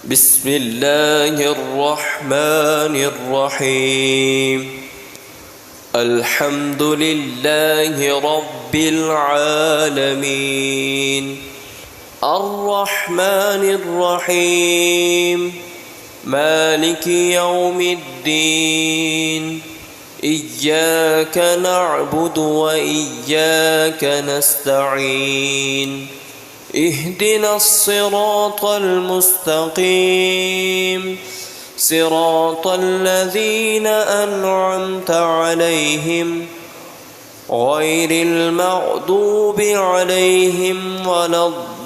بسم الله الرحمن الرحيم. الحمد لله رب العالمين، الرحمن الرحيم، مالك يوم الدين. إياك نعبد وإياك نستعين. اهدنا الصراط المستقيم، صراط الذين أنعمت عليهم غير المغضوب عليهم ولا الضالين.